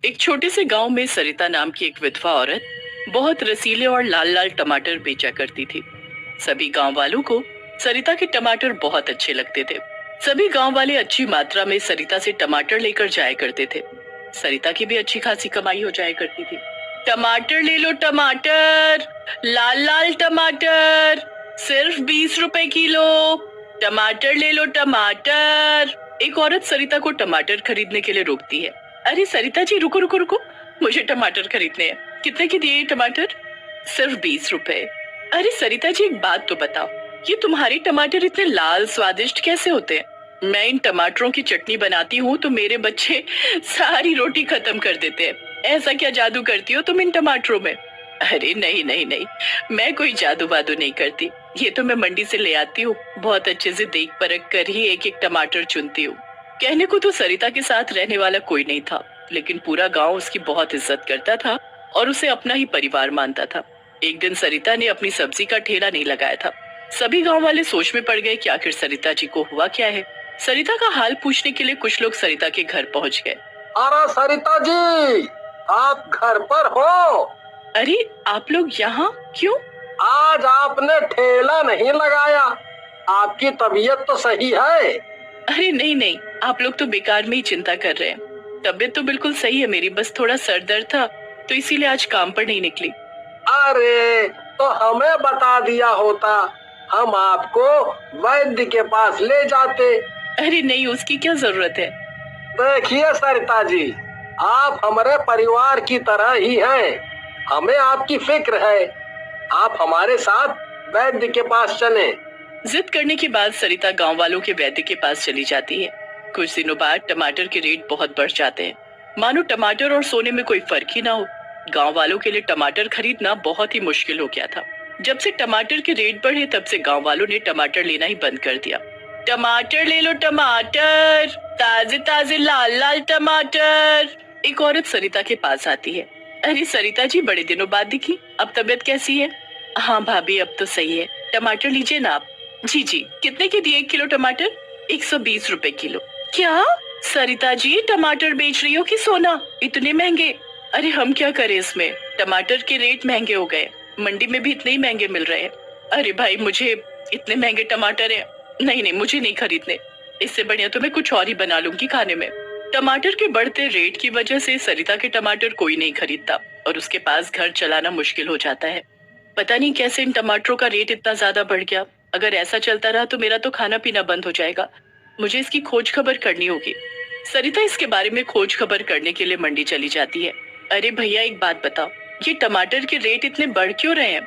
एक छोटे से गांव में सरिता नाम की एक विधवा औरत बहुत रसीले और लाल लाल टमाटर बेचा करती थी। सभी गांव वालों को सरिता के टमाटर बहुत अच्छे लगते थे। सभी गांव वाले अच्छी मात्रा में सरिता से टमाटर लेकर जाया करते थे। सरिता की भी अच्छी खासी कमाई हो जाया करती थी। टमाटर ले लो टमाटर, लाल लाल टमाटर, सिर्फ 20 रुपए किलो। टमाटर ले लो टमाटर। एक औरत सरिता को टमाटर खरीदने के लिए रोकती है। अरे सरिता जी, रुको रुको रुको, मुझे टमाटर खरीदने हैं। कितने के दिए ये टमाटर? सिर्फ 20 रुपए। अरे सरिता जी, एक बात तो बताओ, ये तुम्हारे टमाटर इतने लाल स्वादिष्ट कैसे होते हैं? मैं इन टमाटरों की चटनी बनाती हूँ तो मेरे बच्चे सारी रोटी खत्म कर देते हैं। ऐसा क्या जादू करती हो तुम इन टमाटरों में? अरे नहीं नहीं नहीं, मैं कोई जादू वादू नहीं करती। ये तो मैं मंडी से ले आती हूँ, बहुत अच्छे से देख परख कर ही एक एक टमाटर चुनती हूँ। कहने को तो सरिता के साथ रहने वाला कोई नहीं था, लेकिन पूरा गांव उसकी बहुत इज्जत करता था और उसे अपना ही परिवार मानता था। एक दिन सरिता ने अपनी सब्जी का ठेला नहीं लगाया था। सभी गांव वाले सोच में पड़ गए कि आखिर सरिता जी को हुआ क्या है। सरिता का हाल पूछने के लिए कुछ लोग सरिता के घर पहुंच गए। अरे सरिता जी, आप घर पर हो? अरे आप लोग यहाँ क्यों? आज आपने ठेला नहीं लगाया, आपकी तबीयत तो सही है? अरे नहीं नहीं, आप लोग तो बेकार में ही चिंता कर रहे हैं। तबीयत तो बिल्कुल सही है मेरी, बस थोड़ा सर दर्द था तो इसीलिए आज काम पर नहीं निकली। अरे तो हमें बता दिया होता, हम आपको वैद्य के पास ले जाते। अरे नहीं, उसकी क्या जरूरत है। देखिए सरिता जी, आप हमारे परिवार की तरह ही हैं। हमें आपकी फिक्र है। आप हमारे साथ वैद्य के पास चलें। जिद करने के बाद सरिता गांव वालों के वैद्य के पास चली जाती है। कुछ दिनों बाद टमाटर के रेट बहुत बढ़ जाते हैं, मानो टमाटर और सोने में कोई फर्क ही ना हो। गांव वालों के लिए टमाटर खरीदना बहुत ही मुश्किल हो गया था। जब से टमाटर के रेट बढ़े तब से गांव वालों ने टमाटर लेना ही बंद कर दिया। टमाटर ले लो टमाटर, ताजे ताजे लाल लाल टमाटर। एक औरत सरिता के पास आती है। अरे सरिता जी, बड़े दिनों बाद दिखी, अब तबीयत कैसी है? हाँ भाभी, अब तो सही है। टमाटर लीजिए ना आप। जी जी, कितने के दिए 1 किलो टमाटर? 120 रुपए किलो। क्या सरिता जी, टमाटर बेच रही हो कि सोना? इतने महंगे? अरे हम क्या करें इसमें, टमाटर के रेट महंगे हो गए, मंडी में भी इतने ही महंगे मिल रहे हैं। अरे भाई, मुझे इतने महंगे टमाटर है, नहीं नहीं, मुझे नहीं खरीदने। इससे बढ़िया तो मैं कुछ और ही बना लूंगी खाने में। टमाटर के बढ़ते रेट की वजह से सरिता के टमाटर कोई नहीं खरीदता और उसके पास घर चलाना मुश्किल हो जाता है। पता नहीं कैसे इन टमाटरों का रेट इतना ज्यादा बढ़ गया। अगर ऐसा चलता रहा तो मेरा तो खाना पीना बंद हो जाएगा। मुझे इसकी खोज खबर करनी होगी। सरिता इसके बारे में खोज खबर करने के लिए मंडी चली जाती है। अरे भैया, एक बात बताओ, ये टमाटर के रेट इतने बढ़ क्यों रहे हैं?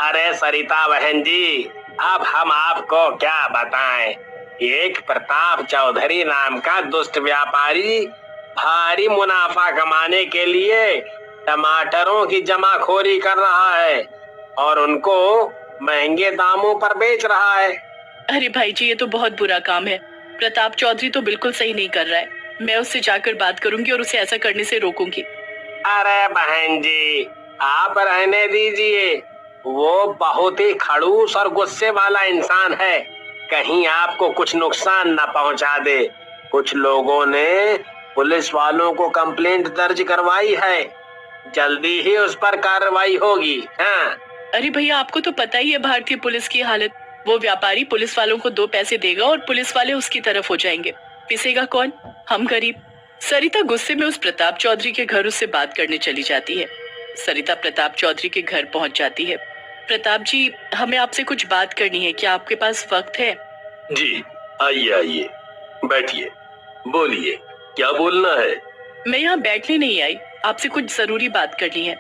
अरे सरिता बहन जी, अब हम आपको क्या बताएं। एक प्रताप चौधरी नाम का दुष्ट व्यापारी भारी मुनाफा कमाने के लिए टमाटरों की जमाखोरी कर रहा है और उनको महंगे दामों पर बेच रहा है। अरे भाई जी, ये तो बहुत बुरा काम है। प्रताप चौधरी तो बिल्कुल सही नहीं कर रहा है। मैं उससे जाकर बात करूंगी और उसे ऐसा करने से रोकूंगी। अरे बहन जी, आप रहने दीजिए, वो बहुत ही खड़ूस और गुस्से वाला इंसान है। कहीं आपको कुछ नुकसान न पहुंचा दे। कुछ लोगों ने पुलिस वालों को कंप्लेंट दर्ज करवाई है, जल्दी ही उस पर कार्रवाई होगी। हाँ। अरे भैया, आपको तो पता ही है भारतीय पुलिस की हालत। वो व्यापारी पुलिस वालों को 2 पैसे देगा और पुलिस वाले उसकी तरफ हो जाएंगे। पिसेगा कौन? हम गरीब। सरिता गुस्से में उस प्रताप चौधरी के घर उससे बात करने चली जाती है। सरिता प्रताप चौधरी के घर पहुंच जाती है। प्रताप जी, हमें आपसे कुछ बात करनी है, क्या आपके पास वक्त है? जी, आइए आइए, बैठिए, बोलिए, क्या बोलना है? मैं यहाँ बैठने नहीं आई, आपसे कुछ जरूरी बात करनी है।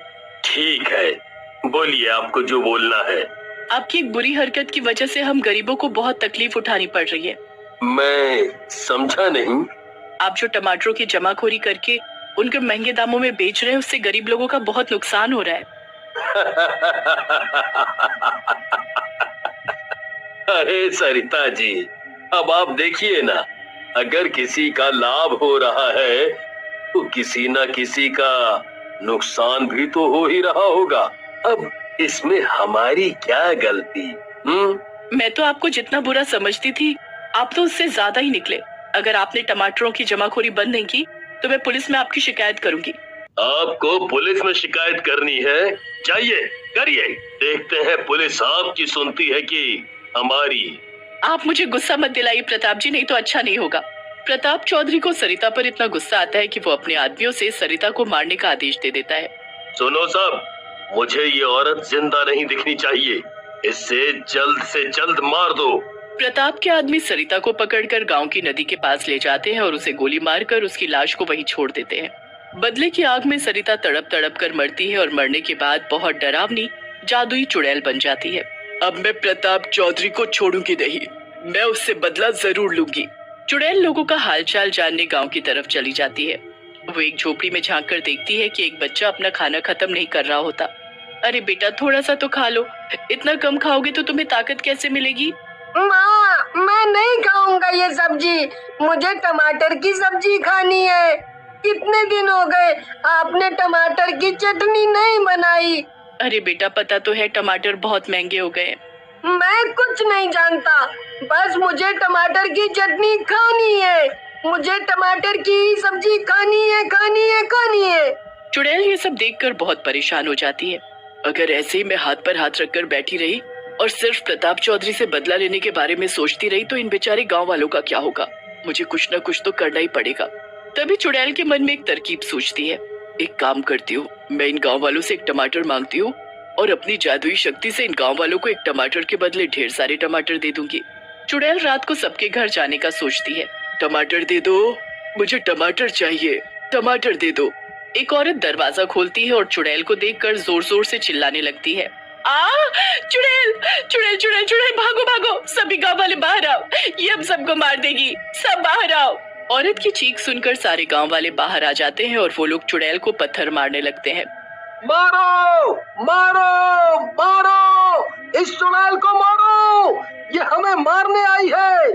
ठीक है, बोलिए, आपको जो बोलना है। आपकी एक बुरी हरकत की वजह से हम गरीबों को बहुत तकलीफ उठानी पड़ रही है। मैं समझा नहीं। आप जो टमाटरों की जमाखोरी करके उनके महंगे दामों में बेच रहे हैं, उससे गरीब लोगों का बहुत नुकसान हो रहा है। अरे सरिता जी, अब आप देखिए ना, अगर किसी का लाभ हो रहा है तो किसी न किसी का नुकसान भी तो हो ही रहा होगा। अब इसमें हमारी क्या गलती? मैं तो आपको जितना बुरा समझती थी, आप तो उससे ज्यादा ही निकले। अगर आपने टमाटरों की जमाखोरी बंद नहीं की तो मैं पुलिस में आपकी शिकायत करूंगी। आपको पुलिस में शिकायत करनी है? जाइए, करिए। देखते हैं पुलिस आपकी सुनती है कि हमारी। आप मुझे गुस्सा मत दिलाइए प्रताप जी, नहीं तो अच्छा नहीं होगा। प्रताप चौधरी को सरिता पर इतना गुस्सा आता है कि वो अपने आदमियों से सरिता को मारने का आदेश दे देता है। सुनो सब, मुझे ये औरत जिंदा नहीं दिखनी चाहिए। इससे जल्द से जल्द मार दो। प्रताप के आदमी सरिता को पकड़कर गांव की नदी के पास ले जाते हैं और उसे गोली मारकर उसकी लाश को वहीं छोड़ देते हैं। बदले की आग में सरिता तड़प तड़प कर मरती है और मरने के बाद बहुत डरावनी जादुई चुड़ैल बन जाती है। अब मैं प्रताप चौधरी को छोड़ूंगी नहीं, मैं उससे बदला जरूर लूंगी। चुड़ैल लोगों का हालचाल जानने गांव की तरफ चली जाती है। वो एक झोपड़ी में झांक कर देखती है कि एक बच्चा अपना खाना खत्म नहीं कर रहा होता। अरे बेटा, थोड़ा सा तो खा लो, इतना कम खाओगे तो तुम्हें ताकत कैसे मिलेगी? माँ, मैं नहीं खाऊंगा ये सब्जी, मुझे टमाटर की सब्जी खानी है। कितने दिन हो गए आपने टमाटर की चटनी नहीं बनाई। अरे बेटा, पता तो है टमाटर बहुत महंगे हो गए। मैं कुछ नहीं जानता, बस मुझे टमाटर की चटनी खानी है। मुझे टमाटर की सब्जी खानी है, खानी है, खानी है। चुड़ैल ये सब देखकर बहुत परेशान हो जाती है। अगर ऐसे ही मैं हाथ पर हाथ रखकर बैठी रही और सिर्फ प्रताप चौधरी से बदला लेने के बारे में सोचती रही तो इन बेचारे गांव वालों का क्या होगा। मुझे कुछ न कुछ तो करना ही पड़ेगा। तभी चुड़ैल के मन में एक तरकीब सूझती है। एक काम करती हूँ, मैं इन गांव वालों से एक टमाटर मांगती हूँ और अपनी जादुई शक्ति से इन गांव वालों को एक टमाटर के बदले ढेर सारे टमाटर दे दूंगी। चुड़ैल रात को सबके घर जाने का सोचती है। टमाटर दे दो, मुझे टमाटर चाहिए, टमाटर दे दो। एक औरत दरवाजा खोलती है और चुड़ैल को देखकर जोर जोर से चिल्लाने लगती है। चुड़ैल, चुड़ैल, चुड़ैल, चुड़ैल, भागो भागो, सभी गांव वाले बाहर आओ, ये हम सबको मार देगी, सब बाहर आओ। औरत की चीख सुनकर सारे गांव वाले बाहर आ जाते हैं और वो लोग चुड़ैल को पत्थर मारने लगते हैं। मारो, मारो, मारो, इस चुड़ैल को मारो, ये हमें मारने आई है,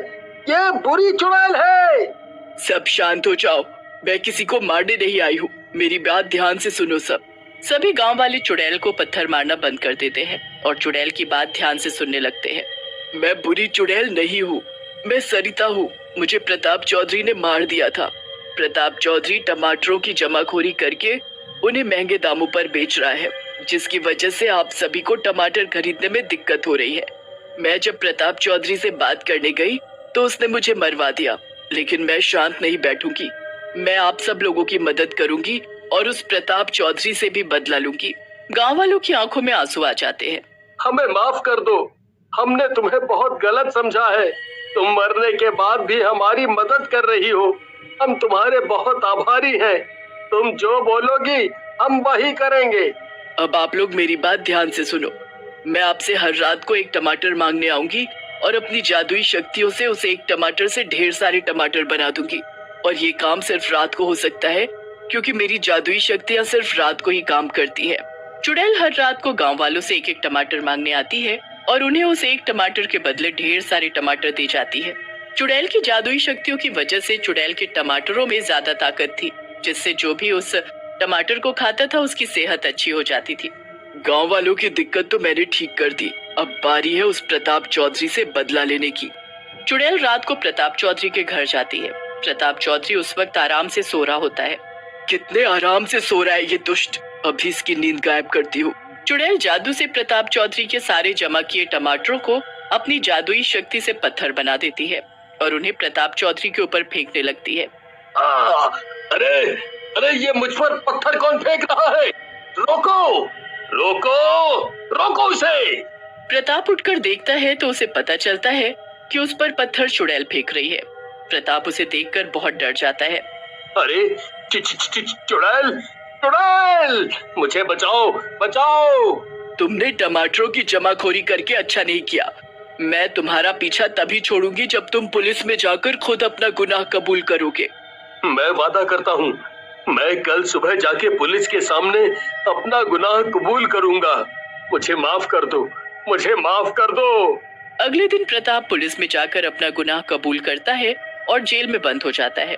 ये बुरी चुड़ैल है। सब शांत हो जाओ, मैं किसी को मारने नहीं आई हूँ, मेरी बात ध्यान से सुनो सब। सभी गांव वाले चुड़ैल को पत्थर मारना बंद कर देते हैं और चुड़ैल की बात ध्यान से सुनने लगते हैं। मैं बुरी चुड़ैल नहीं हूँ, मैं सरिता हूँ, मुझे प्रताप चौधरी ने मार दिया था। प्रताप चौधरी टमाटरों की जमाखोरी करके उन्हें महंगे दामों पर बेच रहा है, जिसकी वजह से आप सभी को टमाटर खरीदने में दिक्कत हो रही है। मैं जब प्रताप चौधरी से बात करने गई तो उसने मुझे मरवा दिया, लेकिन मैं शांत नहीं बैठूंगी। मैं आप सब लोगों की मदद करूंगी और उस प्रताप चौधरी से भी बदला लूंगी। गांव वालों की आंखों में आंसू आ जाते हैं। हमें माफ कर दो, हमने तुम्हें बहुत गलत समझा है। तुम मरने के बाद भी हमारी मदद कर रही हो, हम तुम्हारे बहुत आभारी हैं। तुम जो बोलोगी हम वही करेंगे। अब आप लोग मेरी बात ध्यान से सुनो। मैं आपसे हर रात को एक टमाटर मांगने आऊंगी और अपनी जादुई शक्तियों से उसे एक टमाटर से ढेर सारे टमाटर बना दूंगी। और ये काम सिर्फ रात को हो सकता है, क्योंकि मेरी जादुई शक्तियाँ सिर्फ रात को ही काम करती है। चुड़ैल हर रात को गांव वालों से एक एक टमाटर मांगने आती है और उन्हें उस एक टमाटर के बदले ढेर सारे टमाटर दे जाती है। चुड़ैल की जादुई शक्तियों की वजह से चुड़ैल के टमाटरों में ज्यादा ताकत थी, जिससे जो भी उस टमाटर को खाता था उसकी सेहत अच्छी हो जाती थी। गांव वालों की दिक्कत तो मैंने ठीक कर दी, अब बारी है उस प्रताप चौधरी से बदला लेने की। चुड़ैल रात को प्रताप चौधरी के घर जाती है। प्रताप चौधरी उस वक्त आराम से सो रहा होता है। कितने आराम से सो रहा है ये दुष्ट, अभी इसकी नींद गायब करती हूँ। चुड़ैल जादू से प्रताप चौधरी के सारे जमा किए टमाटरों को अपनी जादुई शक्ति से पत्थर बना देती है और उन्हें प्रताप चौधरी के ऊपर फेंकने लगती है। अरे अरे, ये मुझ पर पत्थर कौन फेंक रहा है? रोको, रोको, रोको उसे। प्रताप उठकर देखता है तो उसे पता चलता है कि उस पर पत्थर चुड़ैल फेंक रही है। प्रताप उसे देखकर बहुत डर जाता है। अरे चुड़ैल, चुड़ैल, मुझे बचाओ, बचाओ। तुमने टमाटरों की जमाखोरी करके अच्छा नहीं किया। मैं तुम्हारा पीछा तभी छोड़ूंगी जब तुम पुलिस में जाकर खुद अपना गुनाह कबूल करोगे। मैं वादा करता हूँ, मैं कल सुबह जाके पुलिस के सामने अपना गुनाह कबूल करूंगा। मुझे माफ कर दो, मुझे माफ कर दो। अगले दिन प्रताप पुलिस में जाकर अपना गुनाह कबूल करता है और जेल में बंद हो जाता है।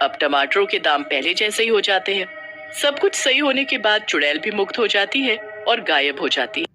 अब टमाटरों के दाम पहले जैसे ही हो जाते हैं। सब कुछ सही होने के बाद चुड़ैल भी मुक्त हो जाती है और गायब हो जाती है।